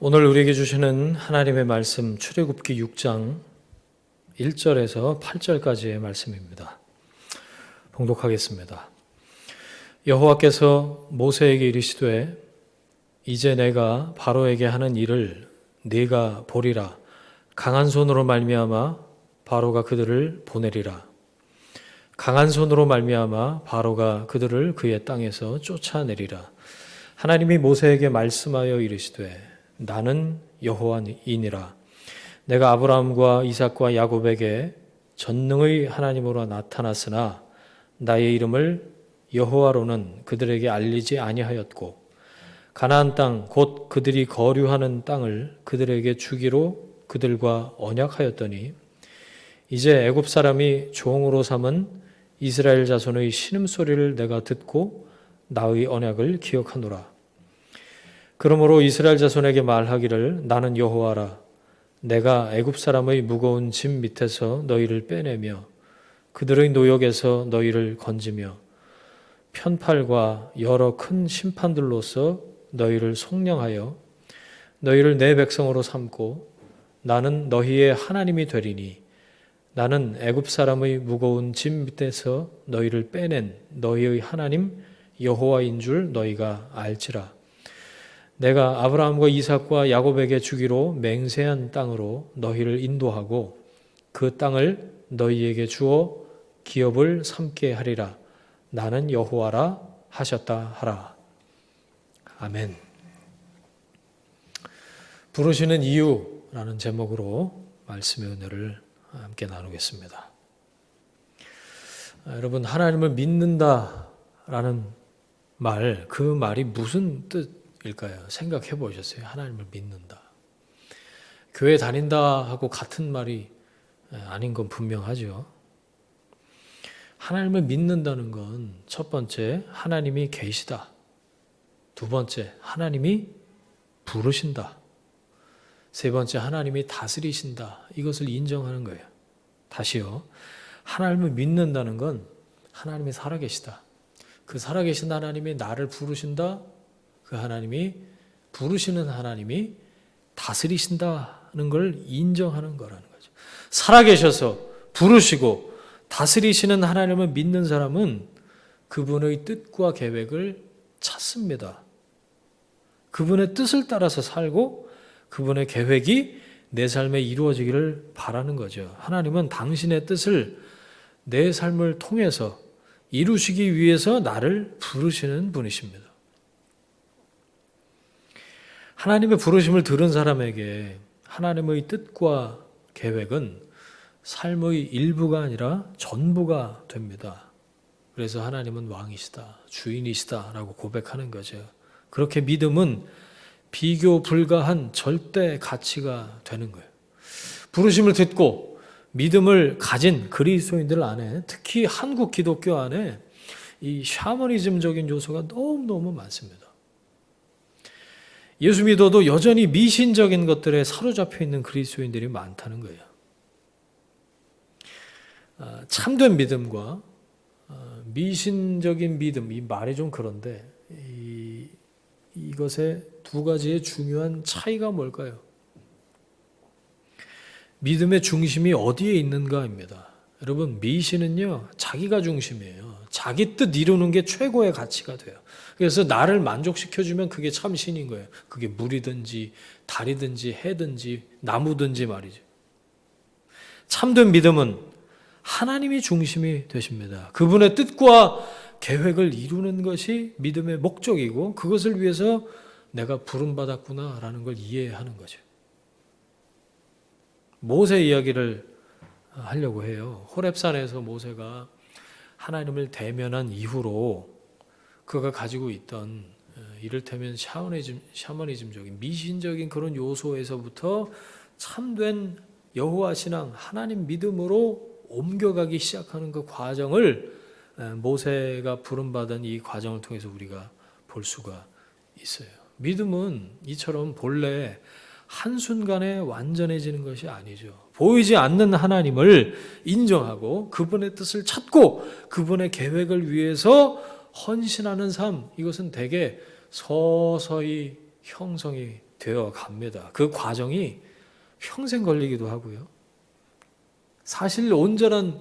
오늘 우리에게 주시는 하나님의 말씀 출애굽기 6장 1절에서 8절까지의 말씀입니다. 봉독하겠습니다. 여호와께서 모세에게 이르시되 이제 내가 바로에게 하는 일을 네가 보리라. 강한 손으로 말미암아 바로가 그들을 보내리라. 강한 손으로 말미암아 바로가 그들을 그의 땅에서 쫓아내리라. 하나님이 모세에게 말씀하여 이르시되 나는 여호와이니라. 내가 아브라함과 이삭과 야곱에게 전능의 하나님으로 나타났으나 나의 이름을 여호와로는 그들에게 알리지 아니하였고 가나안 땅 곧 그들이 거류하는 땅을 그들에게 주기로 그들과 언약하였더니 이제 애굽 사람이 종으로 삼은 이스라엘 자손의 신음소리를 내가 듣고 나의 언약을 기억하노라. 그러므로 이스라엘 자손에게 말하기를 나는 여호와라. 내가 애굽 사람의 무거운 짐 밑에서 너희를 빼내며 그들의 노역에서 너희를 건지며 편팔과 여러 큰 심판들로서 너희를 속량하여 너희를 내 백성으로 삼고 나는 너희의 하나님이 되리니 나는 애굽 사람의 무거운 짐 밑에서 너희를 빼낸 너희의 하나님 여호와인 줄 너희가 알지라. 내가 아브라함과 이삭과 야곱에게 주기로 맹세한 땅으로 너희를 인도하고 그 땅을 너희에게 주어 기업을 삼게 하리라. 나는 여호와라 하셨다 하라. 아멘. 부르시는 이유라는 제목으로 말씀의 은혜를 함께 나누겠습니다. 여러분, 하나님을 믿는다라는 말, 그 말이 무슨 뜻일까요? 생각해 보셨어요? 하나님을 믿는다. 교회 다닌다 하고 같은 말이 아닌 건 분명하죠. 하나님을 믿는다는 건 첫 번째, 하나님이 계시다. 두 번째, 하나님이 부르신다. 세 번째, 하나님이 다스리신다. 이것을 인정하는 거예요. 다시요. 하나님을 믿는다는 건 하나님이 살아계시다. 그 살아계신 하나님이 나를 부르신다. 그 하나님이 부르시는 하나님이 다스리신다는 걸 인정하는 거라는 거죠. 살아계셔서 부르시고 다스리시는 하나님을 믿는 사람은 그분의 뜻과 계획을 찾습니다. 그분의 뜻을 따라서 살고 그분의 계획이 내 삶에 이루어지기를 바라는 거죠. 하나님은 당신의 뜻을 내 삶을 통해서 이루시기 위해서 나를 부르시는 분이십니다. 하나님의 부르심을 들은 사람에게 하나님의 뜻과 계획은 삶의 일부가 아니라 전부가 됩니다. 그래서 하나님은 왕이시다, 주인이시다라고 고백하는 거죠. 그렇게 믿음은 비교 불가한 절대 가치가 되는 거예요. 부르심을 듣고 믿음을 가진 그리스도인들 안에, 특히 한국 기독교 안에 이 샤머니즘적인 요소가 너무너무 많습니다. 예수 믿어도 여전히 미신적인 것들에 사로잡혀 있는 그리스도인들이 많다는 거예요. 참된 믿음과 미신적인 믿음, 이 말이 좀 그런데 이것의 두 가지의 중요한 차이가 뭘까요? 믿음의 중심이 어디에 있는가입니다. 여러분, 미신은요, 자기가 중심이에요. 자기 뜻 이루는 게 최고의 가치가 돼요. 그래서 나를 만족시켜주면 그게 참 신인 거예요. 그게 물이든지 달이든지 해든지 나무든지 말이죠. 참된 믿음은 하나님이 중심이 되십니다. 그분의 뜻과 계획을 이루는 것이 믿음의 목적이고 그것을 위해서 내가 부름받았구나라는 걸 이해하는 거죠. 모세 이야기를 하려고 해요. 호렙산에서 모세가 하나님을 대면한 이후로 그가 가지고 있던 이를테면 샤머니즘적인 미신적인 그런 요소에서부터 참된 여호와 신앙, 하나님 믿음으로 옮겨가기 시작하는 그 과정을 모세가 부름받은 이 과정을 통해서 우리가 볼 수가 있어요. 믿음은 이처럼 본래 한순간에 완전해지는 것이 아니죠. 보이지 않는 하나님을 인정하고 그분의 뜻을 찾고 그분의 계획을 위해서 헌신하는 삶, 이것은 대개 서서히 형성이 되어 갑니다. 그 과정이 평생 걸리기도 하고요. 사실 온전한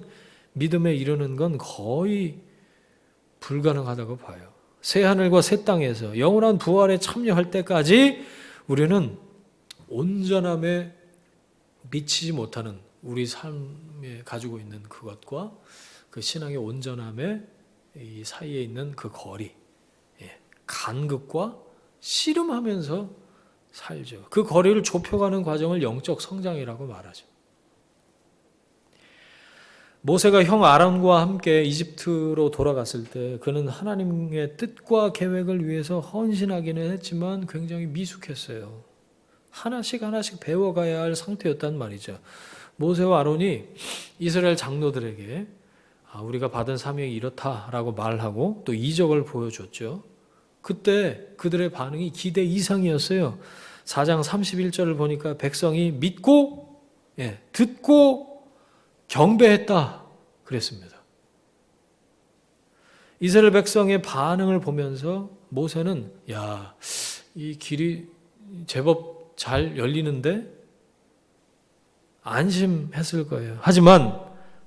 믿음에 이르는 건 거의 불가능하다고 봐요. 새 하늘과 새 땅에서 영원한 부활에 참여할 때까지 우리는 온전함에 미치지 못하는 우리 삶에 가지고 있는 그것과 그 신앙의 온전함의 이 사이에 있는 그 거리, 간극과 씨름하면서 살죠. 그 거리를 좁혀가는 과정을 영적 성장이라고 말하죠. 모세가 형 아론과 함께 이집트로 돌아갔을 때 그는 하나님의 뜻과 계획을 위해서 헌신하기는 했지만 굉장히 미숙했어요. 하나씩 배워가야 할 상태였단 말이죠. 모세와 아론이 이스라엘 장로들에게 우리가 받은 사명이 이렇다라고 말하고 또 이적을 보여줬죠. 그때 그들의 반응이 기대 이상이었어요. 4장 31절을 보니까 백성이 믿고 듣고 경배했다 그랬습니다. 이스라엘 백성의 반응을 보면서 모세는 이 길이 제법 잘 열리는데 안심했을 거예요. 하지만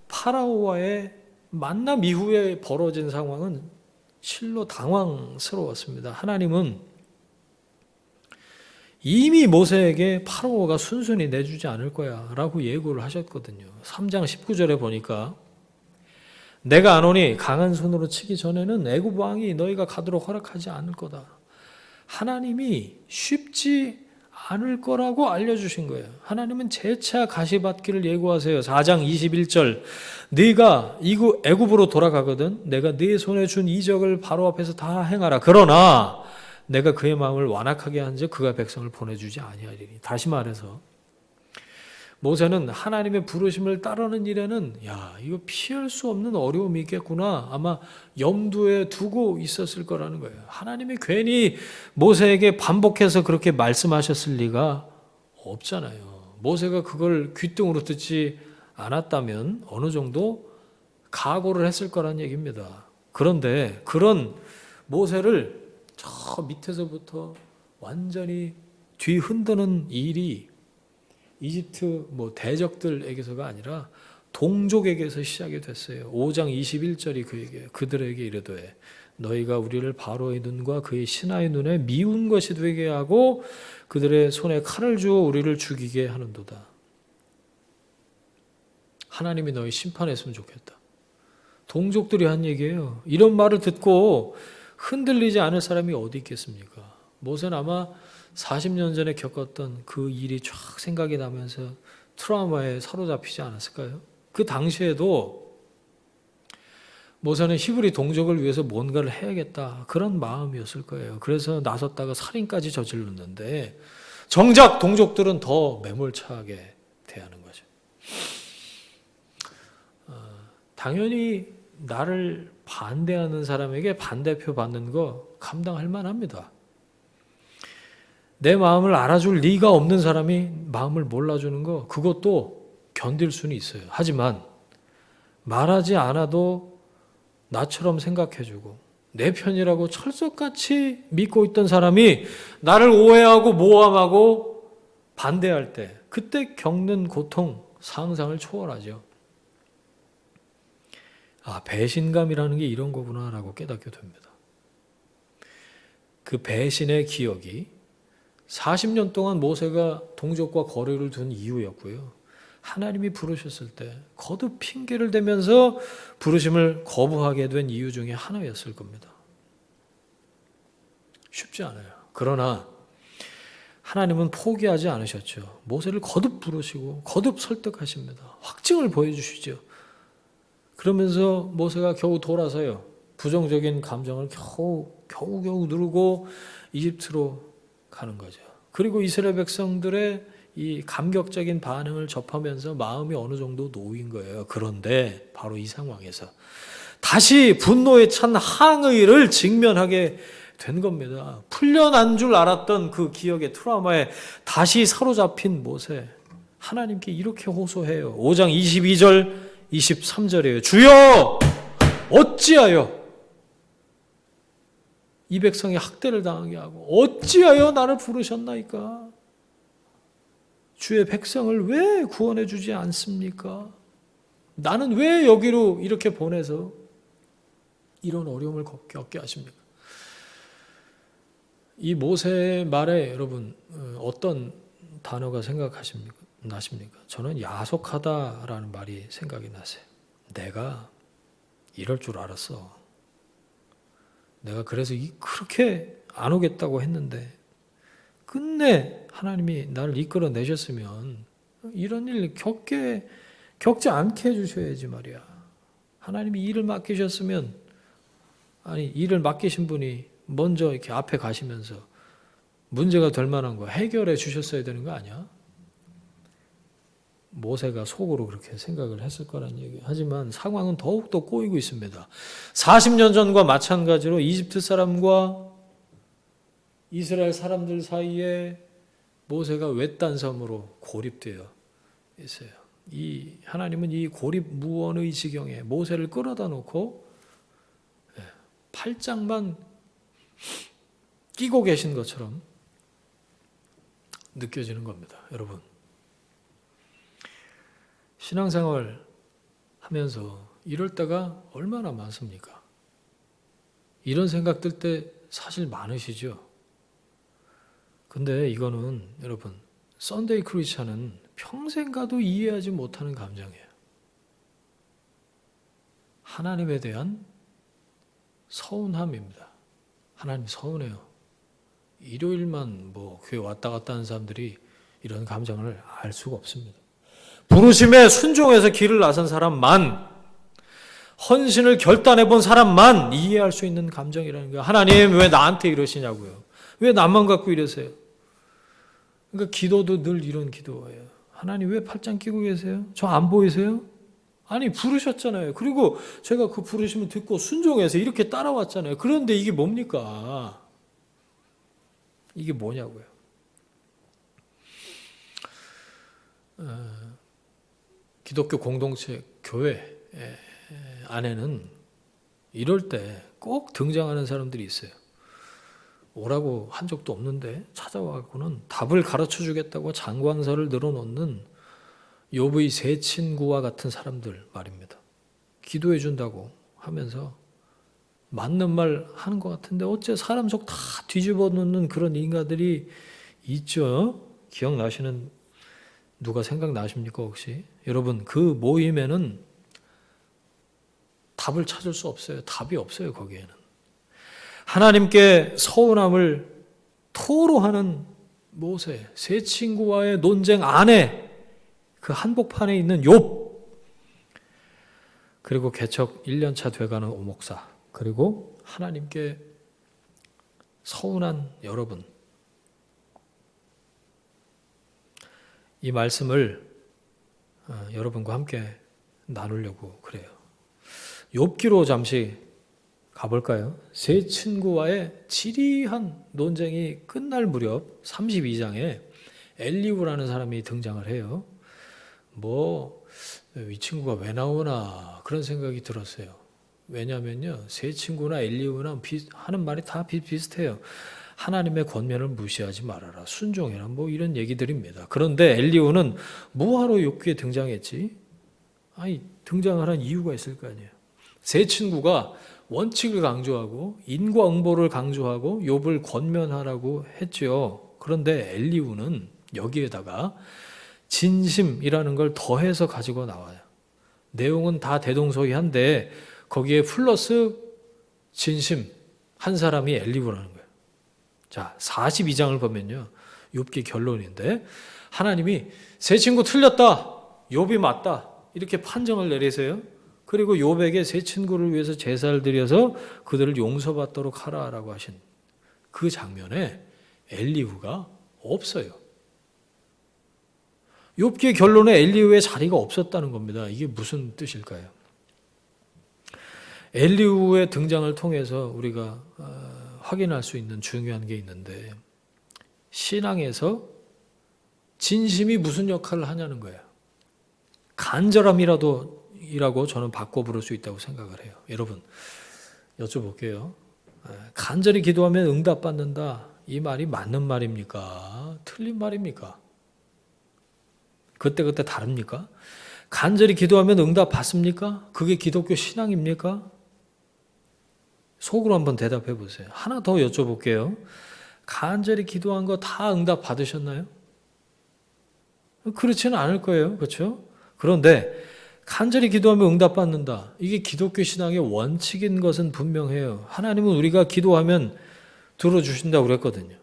파라오와의 만남 이후에 벌어진 상황은 실로 당황스러웠습니다. 하나님은 이미 모세에게 파라오가 순순히 내주지 않을 거야 라고 예고를 하셨거든요. 3장 19절에 보니까 내가 아노니 강한 손으로 치기 전에는 애굽 왕이 너희가 가도록 허락하지 않을 거다. 하나님이 쉽지 않을 거라고 알려주신 거예요. 하나님은 재차 가시받기를 예고하세요. 4장 21절 네가 애굽으로 돌아가거든 내가 네 손에 준 이적을 바로 앞에서 다 행하라. 그러나 내가 그의 마음을 완악하게 한즉 그가 백성을 보내주지 아니하리니. 다시 말해서 모세는 하나님의 부르심을 따르는 일에는 이거 피할 수 없는 어려움이 있겠구나 아마 염두에 두고 있었을 거라는 거예요. 하나님이 괜히 모세에게 반복해서 그렇게 말씀하셨을 리가 없잖아요. 모세가 그걸 귓등으로 듣지 않았다면 어느 정도 각오를 했을 거란 얘기입니다. 그런데 그런 모세를 저 밑에서부터 완전히 뒤흔드는 일이 이집트 대적들에게서가 아니라 동족에게서 시작이 됐어요. 5장 21절이 그들에게 이르되 너희가 우리를 바로의 눈과 그의 신하의 눈에 미운 것이 되게 하고 그들의 손에 칼을 주어 우리를 죽이게 하는도다. 하나님이 너희 심판했으면 좋겠다. 동족들이 한 얘기예요. 이런 말을 듣고 흔들리지 않을 사람이 어디 있겠습니까? 모세는 아마 40년 전에 겪었던 그 일이 쫙 생각이 나면서 트라우마에 사로잡히지 않았을까요? 그 당시에도 모세는 히브리 동족을 위해서 뭔가를 해야겠다 그런 마음이었을 거예요. 그래서 나섰다가 살인까지 저질렀는데 정작 동족들은 더 매몰차게 대하는 거죠. 당연히 나를 반대하는 사람에게 반대표 받는 거 감당할 만합니다. 내 마음을 알아줄 리가 없는 사람이 마음을 몰라주는 거 그것도 견딜 수는 있어요. 하지만 말하지 않아도 나처럼 생각해주고 내 편이라고 철석같이 믿고 있던 사람이 나를 오해하고 모함하고 반대할 때 그때 겪는 고통 상상을 초월하죠. 배신감이라는 게 이런 거구나라고 깨닫게 됩니다. 그 배신의 기억이 40년 동안 모세가 동족과 거리를 둔 이유였고요. 하나님이 부르셨을 때 거듭 핑계를 대면서 부르심을 거부하게 된 이유 중에 하나였을 겁니다. 쉽지 않아요. 그러나 하나님은 포기하지 않으셨죠. 모세를 거듭 부르시고 거듭 설득하십니다. 확증을 보여주시죠. 그러면서 모세가 겨우 돌아서요. 부정적인 감정을 겨우 누르고 이집트로 가는 거죠. 그리고 이스라엘 백성들의 이 감격적인 반응을 접하면서 마음이 어느 정도 놓인 거예요. 그런데 바로 이 상황에서 다시 분노에 찬 항의를 직면하게 된 겁니다. 풀려난 줄 알았던 그 기억의 트라우마에 다시 사로잡힌 모세. 하나님께 이렇게 호소해요. 5장 22절 23절이에요. 주여 어찌하여 이 백성이 학대를 당하게 하고 어찌하여 나를 부르셨나이까? 주의 백성을 왜 구원해 주지 않습니까? 나는 왜 여기로 이렇게 보내서 이런 어려움을 겪게 하십니까? 이 모세의 말에 여러분 어떤 단어가 나십니까? 저는 야속하다라는 말이 생각이 나세요. 내가 이럴 줄 알았어. 내가 그래서 그렇게 안 오겠다고 했는데 끝내 하나님이 나를 이끌어내셨으면 이런 일 겪지 않게 해주셔야지 말이야. 하나님이 일을 맡기셨으면 일을 맡기신 분이 먼저 이렇게 앞에 가시면서 문제가 될 만한 거 해결해 주셨어야 되는 거 아니야? 모세가 속으로 그렇게 생각을 했을 거란 얘기. 하지만 상황은 더욱더 꼬이고 있습니다. 40년 전과 마찬가지로 이집트 사람과 이스라엘 사람들 사이에 모세가 외딴 섬으로 고립되어 있어요. 하나님은 이 고립 무원의 지경에 모세를 끌어다 놓고 팔짱만 끼고 계신 것처럼 느껴지는 겁니다. 여러분, 신앙생활 하면서 이럴 때가 얼마나 많습니까? 이런 생각 들 때 사실 많으시죠? 근데 이거는 여러분, 썬데이 크리스찬은 평생 가도 이해하지 못하는 감정이에요. 하나님에 대한 서운함입니다. 하나님 서운해요. 일요일만 교회 왔다 갔다 하는 사람들이 이런 감정을 알 수가 없습니다. 부르심에 순종해서 길을 나선 사람만, 헌신을 결단해 본 사람만 이해할 수 있는 감정이라는 거예요. 하나님 왜 나한테 이러시냐고요. 왜 나만 갖고 이러세요? 그러니까 기도도 늘 이런 기도예요. 하나님 왜 팔짱 끼고 계세요? 저 안 보이세요? 아니 부르셨잖아요. 그리고 제가 그 부르심을 듣고 순종해서 이렇게 따라왔잖아요. 그런데 이게 뭡니까? 이게 뭐냐고요. 기독교 공동체 교회 안에는 이럴 때 꼭 등장하는 사람들이 있어요. 오라고 한 적도 없는데 찾아와서는 답을 가르쳐 주겠다고 장광설을 늘어놓는 욥의 세 친구와 같은 사람들 말입니다. 기도해 준다고 하면서 맞는 말 하는 것 같은데 어째 사람 속 다 뒤집어 놓는 그런 인간들이 있죠. 기억나시는 누가 생각나십니까 혹시? 여러분 그 모임에는 답을 찾을 수 없어요. 답이 없어요 거기에는. 하나님께 서운함을 토로하는 모세, 세 친구와의 논쟁 안에 그 한복판에 있는 욥, 그리고 개척 1년차 돼가는 오목사, 그리고 하나님께 서운한 여러분. 이 말씀을 여러분과 함께 나누려고 그래요. 욥기로 잠시 가볼까요? 세 친구와의 지리한 논쟁이 끝날 무렵 32장에 엘리후라는 사람이 등장을 해요. 이 친구가 왜 나오나 그런 생각이 들었어요. 왜냐하면요, 세 친구나 엘리후나 하는 말이 다 비슷해요. 하나님의 권면을 무시하지 말아라, 순종해라, 이런 얘기들입니다. 그런데 엘리후는 뭐하러 욥기에 등장했지? 등장을 한 이유가 있을 거 아니에요. 세 친구가 원칙을 강조하고 인과응보를 강조하고 욥을 권면하라고 했죠. 그런데 엘리후는 여기에다가 진심이라는 걸 더해서 가지고 나와요. 내용은 다 대동소이한데 거기에 플러스 진심 한 사람이 엘리후라는 거예요. 자, 42장을 보면요, 욥기 결론인데 하나님이 세 친구 틀렸다, 욥이 맞다 이렇게 판정을 내리세요. 그리고 욥에게 세 친구를 위해서 제사를 드려서 그들을 용서받도록 하라라고 하신 그 장면에 엘리후가 없어요. 욥기의 결론에 엘리후의 자리가 없었다는 겁니다. 이게 무슨 뜻일까요? 엘리후의 등장을 통해서 우리가 확인할 수 있는 중요한 게 있는데, 신앙에서 진심이 무슨 역할을 하냐는 거예요. 간절함이라고 저는 바꿔 부를 수 있다고 생각을 해요. 여러분, 여쭤볼게요. 간절히 기도하면 응답받는다. 이 말이 맞는 말입니까? 틀린 말입니까? 그때그때 다릅니까? 간절히 기도하면 응답 받습니까? 그게 기독교 신앙입니까? 속으로 한번 대답해 보세요. 하나 더 여쭤볼게요. 간절히 기도한 거 다 응답 받으셨나요? 그렇지는 않을 거예요. 그렇죠? 그런데 간절히 기도하면 응답 받는다. 이게 기독교 신앙의 원칙인 것은 분명해요. 하나님은 우리가 기도하면 들어주신다고 그랬거든요.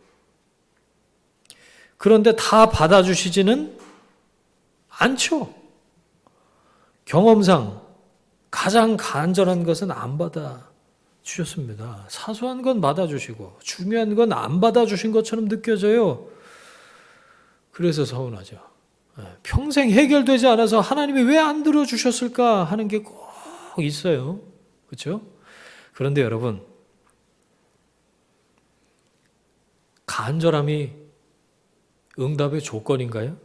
그런데 다 받아주시지는 않죠. 경험상 가장 간절한 것은 안 받아주셨습니다. 사소한 건 받아주시고 중요한 건 안 받아주신 것처럼 느껴져요. 그래서 서운하죠. 평생 해결되지 않아서 하나님이 왜 안 들어주셨을까 하는 게 꼭 있어요. 그렇죠? 그런데 여러분, 간절함이 응답의 조건인가요?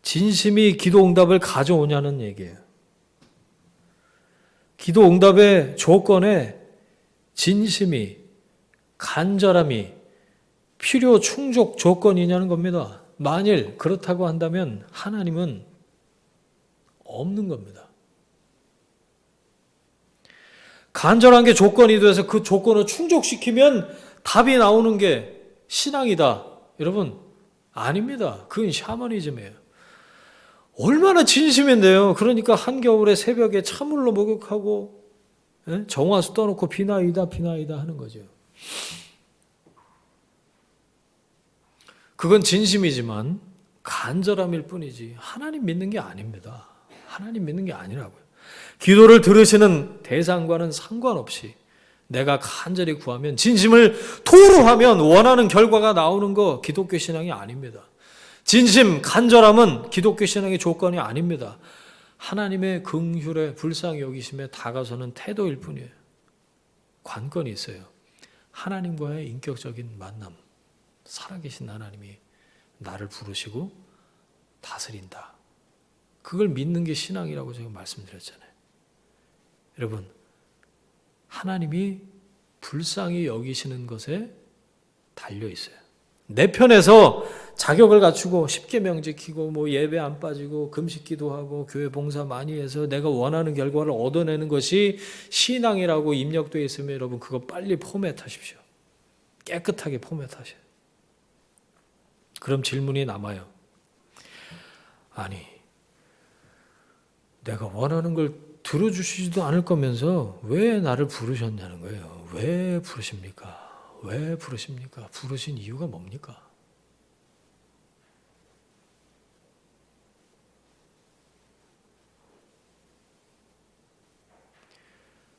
진심이 기도 응답을 가져오냐는 얘기예요. 기도 응답의 조건에 진심이, 간절함이 필요 충족 조건이냐는 겁니다. 만일 그렇다고 한다면 하나님은 없는 겁니다. 간절한 게 조건이 돼서 그 조건을 충족시키면 답이 나오는 게 신앙이다. 여러분, 아닙니다. 그건 샤머니즘이에요. 얼마나 진심인데요. 그러니까 한겨울에 새벽에 찬물로 목욕하고 정화수 떠놓고 비나이다 하는 거죠. 그건 진심이지만 간절함일 뿐이지 하나님 믿는 게 아닙니다. 하나님 믿는 게 아니라고요. 기도를 들으시는 대상과는 상관없이 내가 간절히 구하면 진심을 토로하면 원하는 결과가 나오는 거 기독교 신앙이 아닙니다. 진심, 간절함은 기독교 신앙의 조건이 아닙니다. 하나님의 긍휼에 불쌍히 여기심에 다가서는 태도일 뿐이에요. 관건이 있어요. 하나님과의 인격적인 만남. 살아계신 하나님이 나를 부르시고 다스린다. 그걸 믿는 게 신앙이라고 제가 말씀드렸잖아요. 여러분, 하나님이 불쌍히 여기시는 것에 달려 있어요. 내 편에서 자격을 갖추고 십계명 지키고 뭐 예배 안 빠지고 금식 기도하고 교회 봉사 많이 해서 내가 원하는 결과를 얻어내는 것이 신앙이라고 입력되어 있으면 여러분 그거 빨리 포맷하십시오. 깨끗하게 포맷하셔요. 그럼 질문이 남아요. 아니, 내가 원하는 걸 들어주시지도 않을 거면서 왜 나를 부르셨냐는 거예요. 왜 부르십니까? 왜 부르십니까? 부르신 이유가 뭡니까?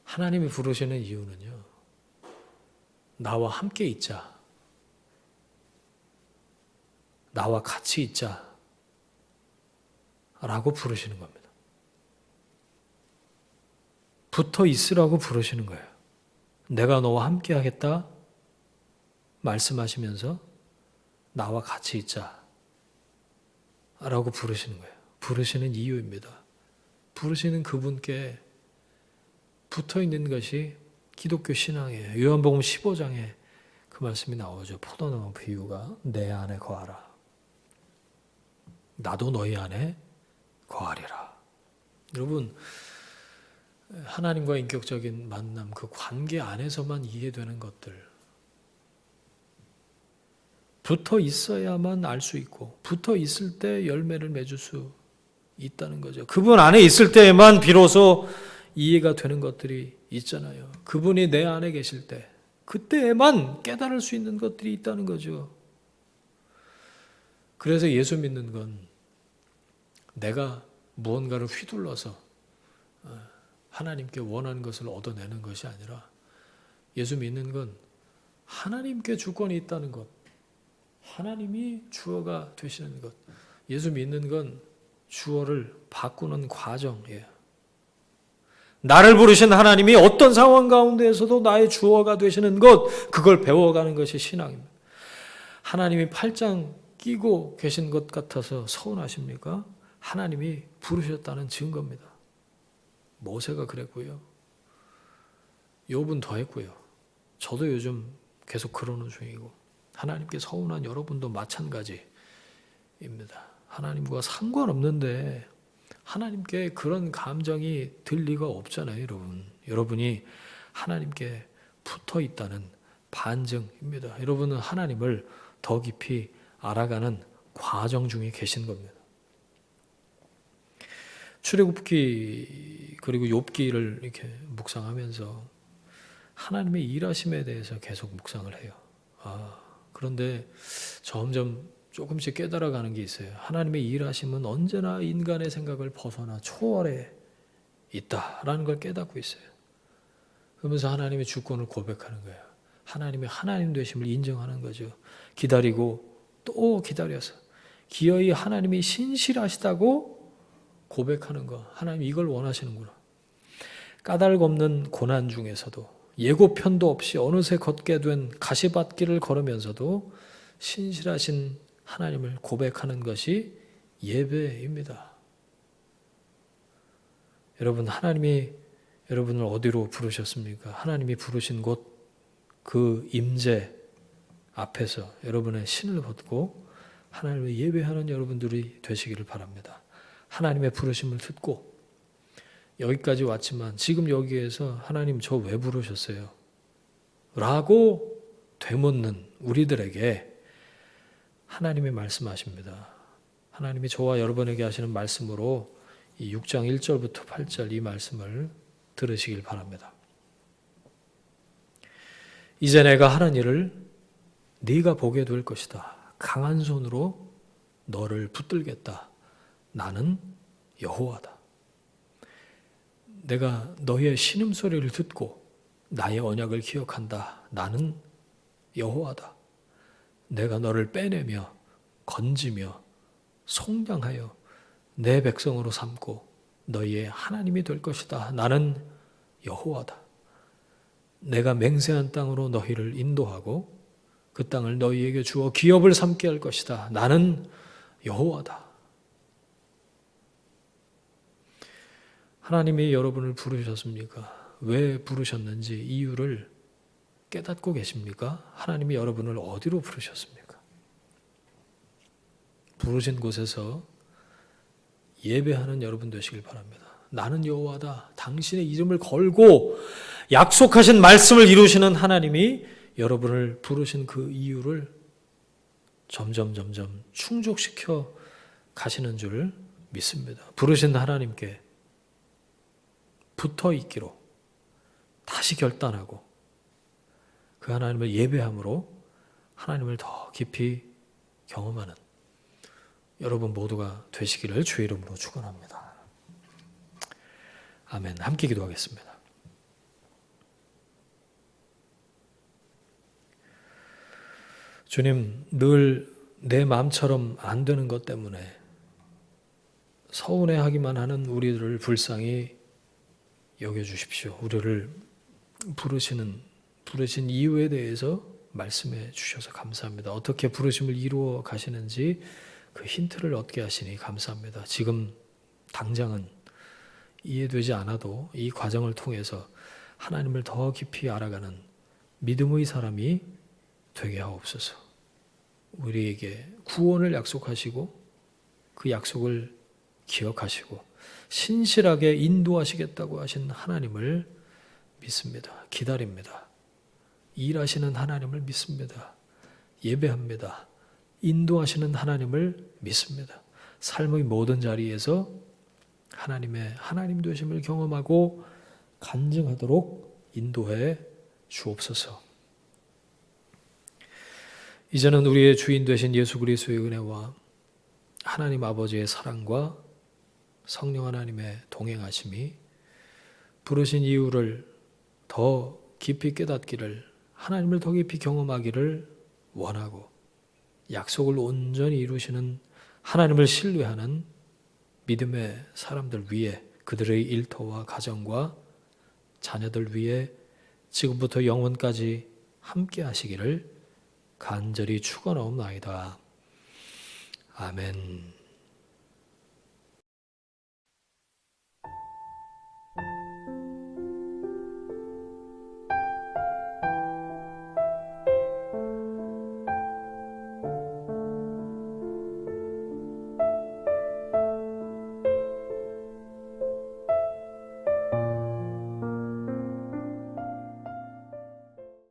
하나님이 부르시는 이유는요. 나와 함께 있자. 나와 같이 있자. 라고 부르시는 겁니다. 붙어 있으라고 부르시는 거예요. 내가 너와 함께 하겠다 말씀하시면서 나와 같이 있자 라고 부르시는 거예요. 부르시는 이유입니다. 부르시는 그분께 붙어 있는 것이 기독교 신앙이에요. 요한복음 15장에 그 말씀이 나오죠. 포도나무 비유가 내 안에 거하라. 나도 너희 안에 거하리라. 여러분, 하나님과 인격적인 만남, 그 관계 안에서만 이해되는 것들 붙어 있어야만 알 수 있고 붙어 있을 때 열매를 맺을 수 있다는 거죠. 그분 안에 있을 때에만 비로소 이해가 되는 것들이 있잖아요. 그분이 내 안에 계실 때 그때에만 깨달을 수 있는 것들이 있다는 거죠. 그래서 예수 믿는 건 내가 무언가를 휘둘러서 하나님께 원하는 것을 얻어내는 것이 아니라 예수 믿는 건 하나님께 주권이 있다는 것, 하나님이 주어가 되시는 것. 예수 믿는 건 주어를 바꾸는 과정이에요. 나를 부르신 하나님이 어떤 상황 가운데에서도 나의 주어가 되시는 것, 그걸 배워가는 것이 신앙입니다. 하나님이 팔짱 끼고 계신 것 같아서 서운하십니까? 하나님이 부르셨다는 증거입니다. 모세가 그랬고요. 욥은 더 했고요. 저도 요즘 계속 그러는 중이고 하나님께 서운한 여러분도 마찬가지입니다. 하나님과 상관없는데 하나님께 그런 감정이 들 리가 없잖아요, 여러분. 여러분이 하나님께 붙어 있다는 반증입니다. 여러분은 하나님을 더 깊이 알아가는 과정 중에 계신 겁니다. 출애굽기 그리고 욥기를 이렇게 묵상하면서 하나님의 일하심에 대해서 계속 묵상을 해요. 그런데 점점 조금씩 깨달아가는 게 있어요. 하나님의 일하심은 언제나 인간의 생각을 벗어나 초월해 있다라는 걸 깨닫고 있어요. 그러면서 하나님의 주권을 고백하는 거예요. 하나님의 하나님 되심을 인정하는 거죠. 기다리고 또 기다려서 기어이 하나님이 신실하시다고 고백하는 거. 하나님 이걸 원하시는구나. 까닭 없는 고난 중에서도 예고편도 없이 어느새 걷게 된 가시밭길을 걸으면서도 신실하신 하나님을 고백하는 것이 예배입니다. 여러분, 하나님이 여러분을 어디로 부르셨습니까? 하나님이 부르신 곳 그 임재 앞에서 여러분의 신을 벗고 하나님을 예배하는 여러분들이 되시기를 바랍니다. 하나님의 부르심을 듣고 여기까지 왔지만 지금 여기에서 하나님 저 왜 부르셨어요? 라고 되묻는 우리들에게 하나님이 말씀하십니다. 하나님이 저와 여러분에게 하시는 말씀으로 이 6장 1절부터 8절 이 말씀을 들으시길 바랍니다. 이제 내가 하는 일을 네가 보게 될 것이다. 강한 손으로 너를 붙들겠다. 나는 여호와다. 내가 너의 신음소리를 듣고 나의 언약을 기억한다. 나는 여호와다. 내가 너를 빼내며 건지며 속량하여 내 백성으로 삼고 너희의 하나님이 될 것이다. 나는 여호와다. 내가 맹세한 땅으로 너희를 인도하고 그 땅을 너희에게 주어 기업을 삼게 할 것이다. 나는 여호와다. 하나님이 여러분을 부르셨습니까? 왜 부르셨는지 이유를 깨닫고 계십니까? 하나님이 여러분을 어디로 부르셨습니까? 부르신 곳에서 예배하는 여러분 되시길 바랍니다. 나는 여호와다. 당신의 이름을 걸고 약속하신 말씀을 이루시는 하나님이 여러분을 부르신 그 이유를 점점 충족시켜 가시는 줄 믿습니다. 부르신 하나님께 붙어 있기로 다시 결단하고 그 하나님을 예배함으로 하나님을 더 깊이 경험하는 여러분 모두가 되시기를 주의 이름으로 축원합니다. 아멘. 함께 기도하겠습니다. 주님, 늘 내 마음처럼 안 되는 것 때문에 서운해하기만 하는 우리들을 불쌍히 여겨주십시오. 우리를 부르신 이유에 대해서 말씀해 주셔서 감사합니다. 어떻게 부르심을 이루어 가시는지 그 힌트를 얻게 하시니 감사합니다. 지금 당장은 이해되지 않아도 이 과정을 통해서 하나님을 더 깊이 알아가는 믿음의 사람이 되게 하옵소서. 우리에게 구원을 약속하시고 그 약속을 기억하시고 신실하게 인도하시겠다고 하신 하나님을 믿습니다. 기다립니다. 일하시는 하나님을 믿습니다. 예배합니다. 인도하시는 하나님을 믿습니다. 삶의 모든 자리에서 하나님의 하나님 되심을 경험하고 간증하도록 인도해 주옵소서. 이제는 우리의 주인 되신 예수 그리스도의 은혜와 하나님 아버지의 사랑과 성령 하나님의 동행하심이 부르신 이유를 더 깊이 깨닫기를, 하나님을 더 깊이 경험하기를 원하고 약속을 온전히 이루시는 하나님을 신뢰하는 믿음의 사람들 위에, 그들의 일터와 가정과 자녀들 위에 지금부터 영원까지 함께 하시기를 간절히 축원하옵나이다. 아멘.